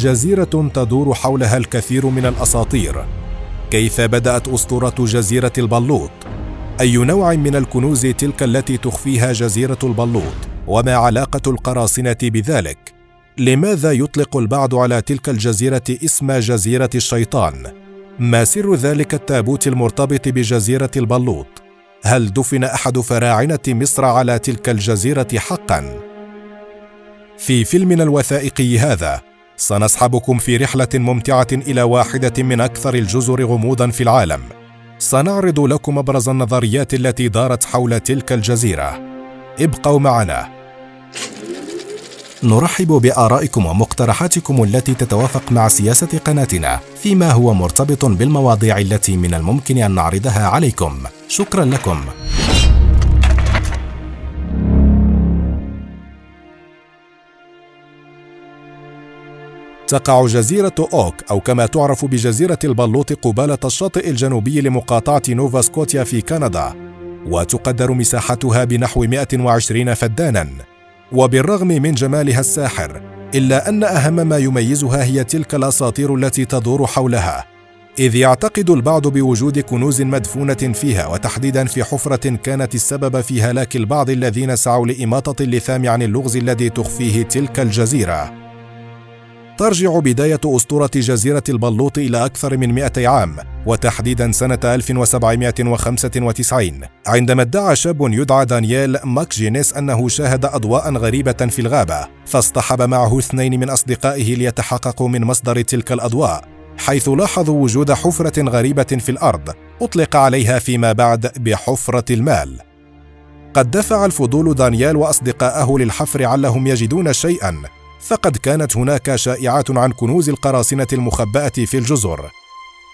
جزيرة تدور حولها الكثير من الأساطير. كيف بدأت أسطورة جزيرة البلوط؟ أي نوع من الكنوز تلك التي تخفيها جزيرة البلوط؟ وما علاقة القراصنة بذلك؟ لماذا يطلق البعض على تلك الجزيرة اسم جزيرة الشيطان؟ ما سر ذلك التابوت المرتبط بجزيرة البلوط؟ هل دفن أحد فراعنة مصر على تلك الجزيرة حقاً؟ في فيلمنا الوثائقي هذا سنصحبكم في رحلة ممتعة إلى واحدة من أكثر الجزر غموضاً في العالم. سنعرض لكم أبرز النظريات التي دارت حول تلك الجزيرة. ابقوا معنا. نرحب بآرائكم ومقترحاتكم التي تتوافق مع سياسة قناتنا فيما هو مرتبط بالمواضيع التي من الممكن أن نعرضها عليكم. شكرا لكم. تقع جزيرة أوك أو كما تعرف بجزيرة البلوط قبالة الشاطئ الجنوبي لمقاطعة نوفا سكوتيا في كندا، وتقدر مساحتها بنحو 120 فداناً. وبالرغم من جمالها الساحر، إلا أن أهم ما يميزها هي تلك الأساطير التي تدور حولها، إذ يعتقد البعض بوجود كنوز مدفونة فيها، وتحديداً في حفرة كانت السبب في هلاك البعض الذين سعوا لإماطة اللثام عن اللغز الذي تخفيه تلك الجزيرة. ترجع بداية أسطورة جزيرة البلوط إلى أكثر من 200 عام، وتحديداً سنة 1795، عندما ادعى شاب يدعى دانييل ماكجينيس أنه شاهد أضواءً غريبة في الغابة، فاصطحب معه 2 من أصدقائه ليتحققوا من مصدر تلك الأضواء، حيث لاحظوا وجود حفرة غريبة في الأرض أطلق عليها فيما بعد بحفرة المال. قد دفع الفضول دانييل وأصدقائه للحفر علهم يجدون شيئاً، فقد كانت هناك شائعات عن كنوز القراصنة المخبأة في الجزر،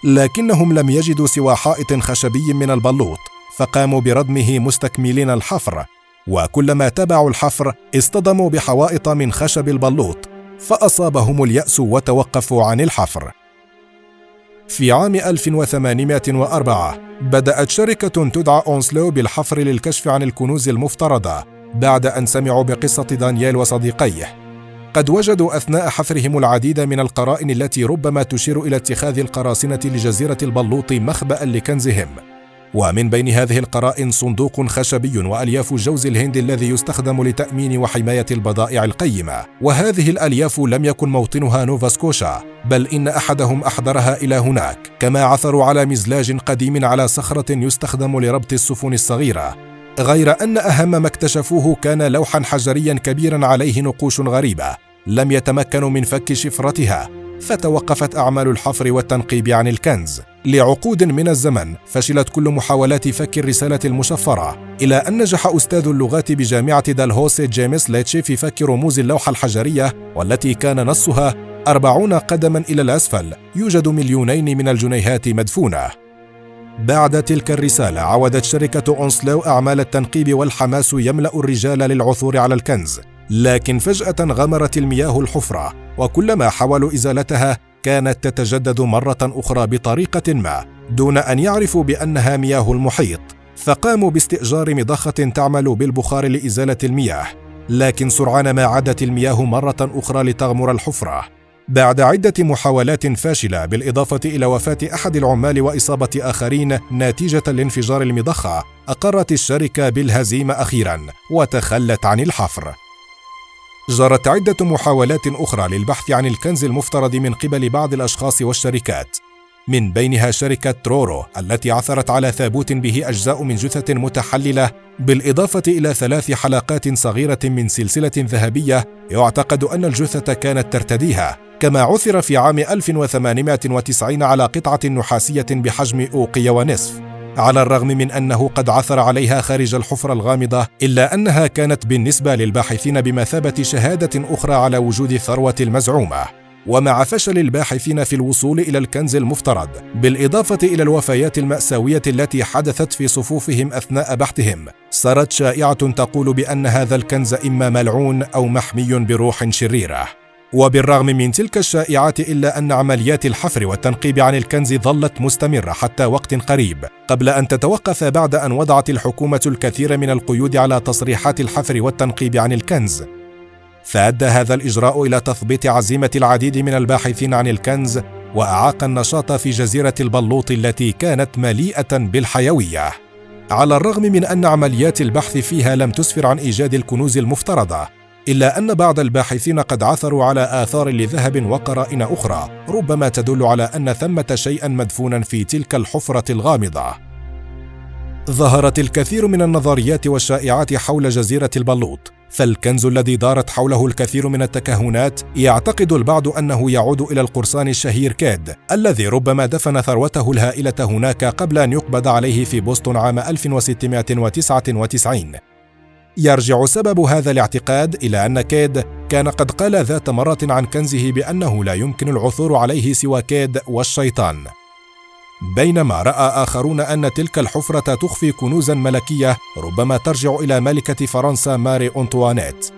لكنهم لم يجدوا سوى حائط خشبي من البلوط، فقاموا بردمه مستكملين الحفر، وكلما تابعوا الحفر اصطدموا بحوائط من خشب البلوط، فأصابهم اليأس وتوقفوا عن الحفر. في عام 1804 بدأت شركة تدعى أونسلو بالحفر للكشف عن الكنوز المفترضة، بعد أن سمعوا بقصة دانييل وصديقيه. قد وجدوا أثناء حفرهم العديد من القرائن التي ربما تشير إلى اتخاذ القراصنة لجزيرة البلوط مخبأ لكنزهم، ومن بين هذه القرائن صندوق خشبي وألياف جوز الهند الذي يستخدم لتأمين وحماية البضائع القيمة، وهذه الألياف لم يكن موطنها نوفا سكوشا، بل إن أحدهم أحضرها إلى هناك. كما عثروا على مزلاج قديم على صخرة يستخدم لربط السفن الصغيرة، غير أن أهم ما اكتشفوه كان لوحاً حجرياً كبيراً عليه نقوش غريبة لم يتمكنوا من فك شفرتها، فتوقفت أعمال الحفر والتنقيب عن الكنز. لعقود من الزمن فشلت كل محاولات فك الرسالة المشفرة، إلى أن نجح أستاذ اللغات بجامعة دالهوسي جيمس ليتشي في فك رموز اللوحة الحجرية، والتي كان نصها 40 قدماً إلى الأسفل يوجد 2,000,000 من الجنيهات مدفونة. بعد تلك الرسالة عودت شركة أونسلو أعمال التنقيب، والحماس يملأ الرجال للعثور على الكنز، لكن فجأة غمرت المياه الحفرة، وكلما حاولوا إزالتها كانت تتجدد مرة أخرى بطريقة ما دون أن يعرفوا بأنها مياه المحيط، فقاموا باستئجار مضخة تعمل بالبخار لإزالة المياه، لكن سرعان ما عادت المياه مرة أخرى لتغمر الحفرة. بعد عدة محاولات فاشلة بالإضافة إلى وفاة أحد العمال وإصابة آخرين نتيجة لانفجار المضخة، أقرت الشركة بالهزيمة أخيراً وتخلت عن الحفر. جرت عدة محاولات أخرى للبحث عن الكنز المفترض من قبل بعض الأشخاص والشركات، من بينها شركة ترورو التي عثرت على ثابوت به أجزاء من جثة متحللة، بالإضافة إلى 3 حلقات صغيرة من سلسلة ذهبية يعتقد أن الجثة كانت ترتديها. كما عثر في عام 1890 على قطعة نحاسية بحجم أوقية ونصف، على الرغم من أنه قد عثر عليها خارج الحفرة الغامضة، إلا أنها كانت بالنسبة للباحثين بمثابة شهادة أخرى على وجود الثروة المزعومة. ومع فشل الباحثين في الوصول إلى الكنز المفترض، بالإضافة إلى الوفيات المأساوية التي حدثت في صفوفهم أثناء بحثهم، سرت شائعة تقول بأن هذا الكنز إما ملعون أو محمي بروح شريرة. وبالرغم من تلك الشائعات، إلا أن عمليات الحفر والتنقيب عن الكنز ظلت مستمرة حتى وقت قريب، قبل أن تتوقف بعد أن وضعت الحكومة الكثير من القيود على تصريحات الحفر والتنقيب عن الكنز. فأدى هذا الإجراء إلى تثبيط عزيمة العديد من الباحثين عن الكنز، وأعاق النشاط في جزيرة البلوط التي كانت مليئة بالحيوية. على الرغم من أن عمليات البحث فيها لم تسفر عن إيجاد الكنوز المفترضة، إلا أن بعض الباحثين قد عثروا على آثار لذهب وقرائن أخرى ربما تدل على أن ثمة شيئا مدفونا في تلك الحفرة الغامضة. ظهرت الكثير من النظريات والشائعات حول جزيرة البلوط، فالكنز الذي دارت حوله الكثير من التكهنات يعتقد البعض أنه يعود إلى القرصان الشهير كيد، الذي ربما دفن ثروته الهائلة هناك قبل أن يقبض عليه في بوسطن عام 1699. يرجع سبب هذا الاعتقاد إلى أن كيد كان قد قال ذات مرة عن كنزه بأنه لا يمكن العثور عليه سوى كيد والشيطان، بينما رأى آخرون أن تلك الحفرة تخفي كنوزا ملكية ربما ترجع إلى ملكة فرنسا ماري أنطوانيت.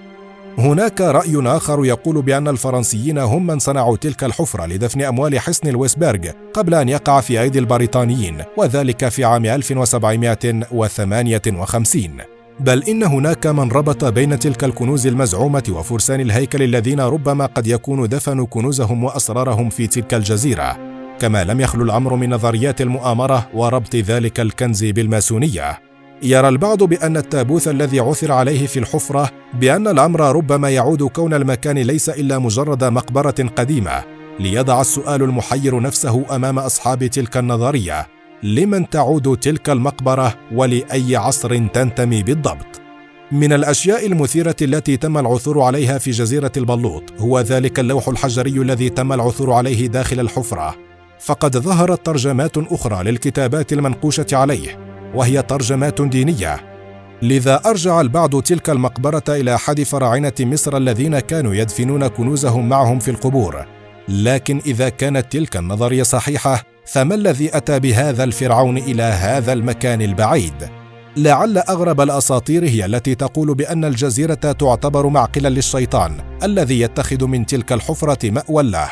هناك رأي آخر يقول بأن الفرنسيين هم من صنعوا تلك الحفرة لدفن أموال حصن الويسبرغ قبل أن يقع في أيدي البريطانيين، وذلك في عام 1758. بل إن هناك من ربط بين تلك الكنوز المزعومة وفرسان الهيكل الذين ربما قد يكونوا دفنوا كنوزهم وأسرارهم في تلك الجزيرة، كما لم يخلو الأمر من نظريات المؤامرة وربط ذلك الكنز بالماسونية. يرى البعض بأن التابوت الذي عثر عليه في الحفرة بأن الأمر ربما يعود كون المكان ليس إلا مجرد مقبرة قديمة، ليضع السؤال المحير نفسه أمام أصحاب تلك النظرية: لمن تعود تلك المقبرة ولأي عصر تنتمي بالضبط؟ من الأشياء المثيرة التي تم العثور عليها في جزيرة البلوط هو ذلك اللوح الحجري الذي تم العثور عليه داخل الحفرة، فقد ظهرت ترجمات أخرى للكتابات المنقوشة عليه، وهي ترجمات دينية. لذا أرجع البعض تلك المقبرة إلى أحد فراعنة مصر الذين كانوا يدفنون كنوزهم معهم في القبور. لكن إذا كانت تلك النظرية صحيحة، فما الذي أتى بهذا الفرعون إلى هذا المكان البعيد؟ لعل أغرب الأساطير هي التي تقول بأن الجزيرة تعتبر معقلا للشيطان الذي يتخذ من تلك الحفرة مأوى له.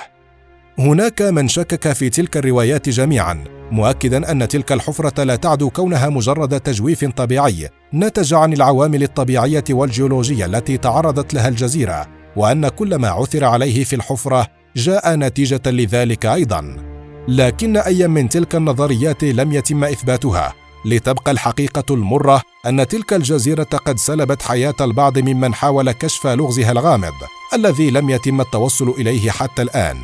هناك من شكك في تلك الروايات جميعا، مؤكدا أن تلك الحفرة لا تعدو كونها مجرد تجويف طبيعي نتج عن العوامل الطبيعية والجيولوجية التي تعرضت لها الجزيرة، وأن كل ما عثر عليه في الحفرة جاء نتيجة لذلك أيضا. لكن أي من تلك النظريات لم يتم إثباتها، لتبقى الحقيقة المرة أن تلك الجزيرة قد سلبت حياة البعض ممن حاول كشف لغزها الغامض الذي لم يتم التوصل إليه حتى الآن.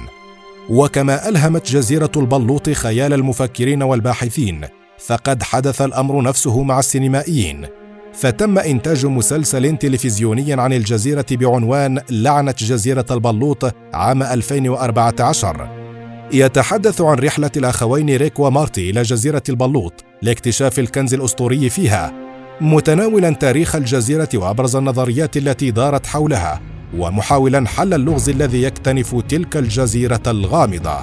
وكما ألهمت جزيرة البلوط خيال المفكرين والباحثين، فقد حدث الأمر نفسه مع السينمائيين، فتم إنتاج مسلسل تلفزيوني عن الجزيرة بعنوان لعنة جزيرة البلوط عام 2014، يتحدث عن رحلة الأخوين ريك ومارتي إلى جزيرة البلوط لاكتشاف الكنز الأسطوري فيها، متناولا تاريخ الجزيرة وأبرز النظريات التي دارت حولها، ومحاولا حل اللغز الذي يكتنف تلك الجزيرة الغامضة.